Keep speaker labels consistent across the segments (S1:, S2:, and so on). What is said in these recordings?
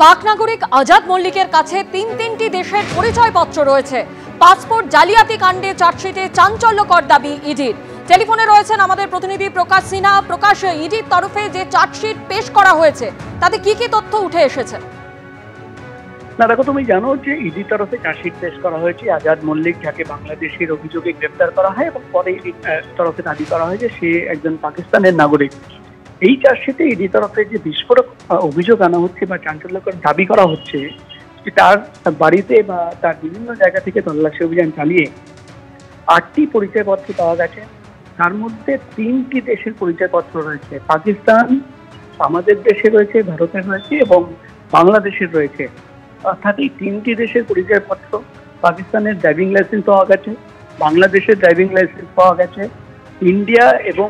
S1: পাক নাগরিক আজাদ মল্লিকের কাছে তিনটি দেশের পরিচয়পত্র রয়েছে। পাসপোর্ট জালিয়াতি কাণ্ডে চার্জশিটে চাঞ্চল্যকর দাবি ইডির। টেলিফোনে রয়েছেন আমাদের প্রতিনিধি প্রকাশ সিনহা। প্রকাশ, ইডির তরফে যে চার্জশিট পেশ করা হয়েছে তাতে কি কি তথ্য উঠে এসেছে?
S2: না দেখো, তুমি জানো যে ইডির তরফে চার্জশিট পেশ করা হয়েছে আজাদ মল্লিক, যাকে বাংলাদেশের অভিযোগে গ্রেফতার করা হয় এবং পরে ইডির তরফে দাবি করা হয় যে সে একজন পাকিস্তানের নাগরিক। এই চার্জশিটে ইডির তরফে যে বিস্ফোরক অভিযোগ আনা হচ্ছে বা চাঞ্চল্যকর দাবি করা হচ্ছে যে তার বাড়িতে বা তার বিভিন্ন জায়গা থেকে তল্লাশি অভিযান চালিয়ে 8টি পরিচয়পত্র পাওয়া গেছে। তার মধ্যে 3টি দেশের পরিচয়পত্র রয়েছে। পাকিস্তান, আমাদের দেশে রয়েছে, ভারতের রয়েছে এবং বাংলাদেশের রয়েছে। অর্থাৎ এই 3টি দেশের পরিচয়পত্র, পাকিস্তানের ড্রাইভিং লাইসেন্স পাওয়া গেছে, বাংলাদেশের ড্রাইভিং লাইসেন্স পাওয়া গেছে, ইন্ডিয়া এবং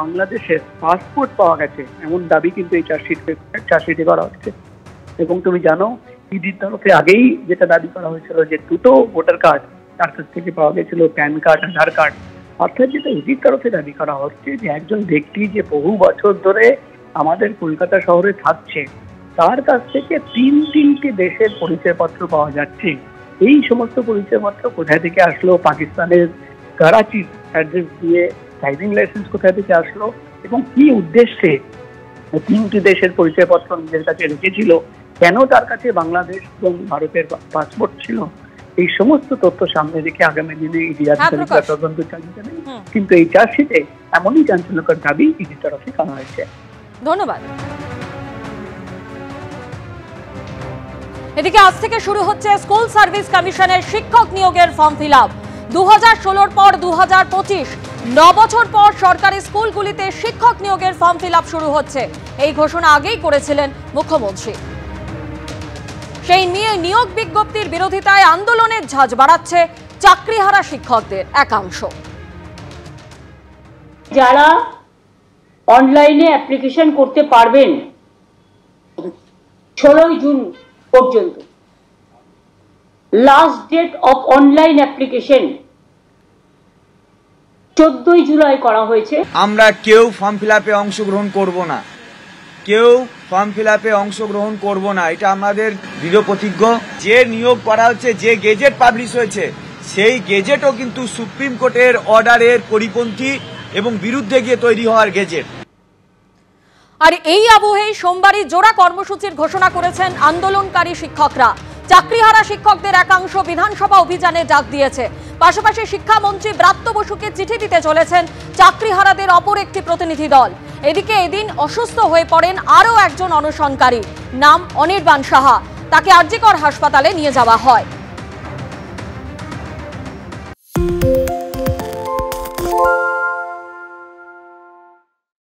S2: বাংলাদেশের পাসপোর্ট পাওয়া গেছে, এমন দাবি কিন্তু এই চার্জশিটে করা হচ্ছে। এবং তুমি জানো ইডির তরফে আগেই যেটা দাবি করা হয়েছিল যে 2টো ভোটার কার্ড তার কাছ থেকে পাওয়া গেছিল, প্যান কার্ড, আধার কার্ড। অর্থাৎ যেটা ইডির তরফে দাবি করা হচ্ছে যে একজন ব্যক্তি যে বহু বছর ধরে আমাদের কলকাতা শহরে থাকছে, তার কাছ থেকে তিনটি দেশের পরিচয়পত্র পাওয়া যাচ্ছে। এই সমস্ত পরিচয়পত্র কোথায় থেকে আসলো, পাকিস্তানের করাচির অ্যাড্রেস দিয়ে ড্রাইভিং লাইসেন্স কোথায় থেকে আসলো এবং কি উদ্দেশ্যে 3টি দেশের পরিচয়পত্র নিজের কাছে রেখেছিল, কেন তার কাছে বাংলাদেশ এবং ভারতের পাসপোর্ট ছিল, এই সমস্ত তথ্য সামনে রেখে আগামী দিনে ইডি আধিকারিকরা তদন্ত চালিয়ে যাবেন। কিন্তু এই চার্জশিটে এমনই চাঞ্চল্যকর দাবি ইডির তরফে করা হয়েছে।
S1: ধন্যবাদ। এদিকে আজ থেকে শুরু হচ্ছে স্কুল সার্ভিস কমিশনের শিক্ষক নিয়োগের ফর্ম ফিল আপ। 2016 পর 2025 9 বছর পর সরকারি স্কুলগুলিতে শিক্ষক নিয়োগের ফর্ম ফিল আপ শুরু হচ্ছে। এই ঘোষণা আগেই করেছিলেন মুখ্যমন্ত্রী। সেই নিয়ে নিয়োগ বিজ্ঞপ্তির বিরোধিতায় আন্দোলনের ঝাঁজ বাড়াচ্ছে চাকরিহারা শিক্ষকদের একাংশ।
S3: যারা অনলাইনে অ্যাপ্লিকেশন করতে পারবেন 16 জুন পর্যন্ত, last date of online application 14 July করা হয়েছে।
S4: আমরা কেউ ফর্ম ফিল আপে অংশগ্রহণ করব না, এটা আমাদের দৃঢ় প্রতিজ্ঞ। যে নিয়োগ করা হচ্ছে, যে গেজেট পাবলিশ হয়েছে, সেই গেজেটও কিন্তু সুপ্রিম কোর্টের অর্ডারের পরিপন্থী এবং বিরুদ্ধে গিয়ে তৈরি হওয়ার গেজেট।
S1: আর এই আবহেই সোমবারই জোড়া কর্মসূচির ঘোষণা করেছেন আন্দোলনকারী শিক্ষকরা। চাকরিহারা শিক্ষকদের একাংশ বিধানসভা অভিযানে ডাক দিয়েছে। পাশাপাশি শিক্ষামন্ত্রী ব্রাত্য বসুকে চিঠি দিতে চলেছেন চাকরিহারাদের অপর একটি প্রতিনিধি দল। এদিকে এদিন অসুস্থ হয়ে পড়েন আরও একজন অনশনকারী, নাম অনির্বাণ সাহা। তাকে আরজিকর হাসপাতালে নিয়ে যাওয়া হয়।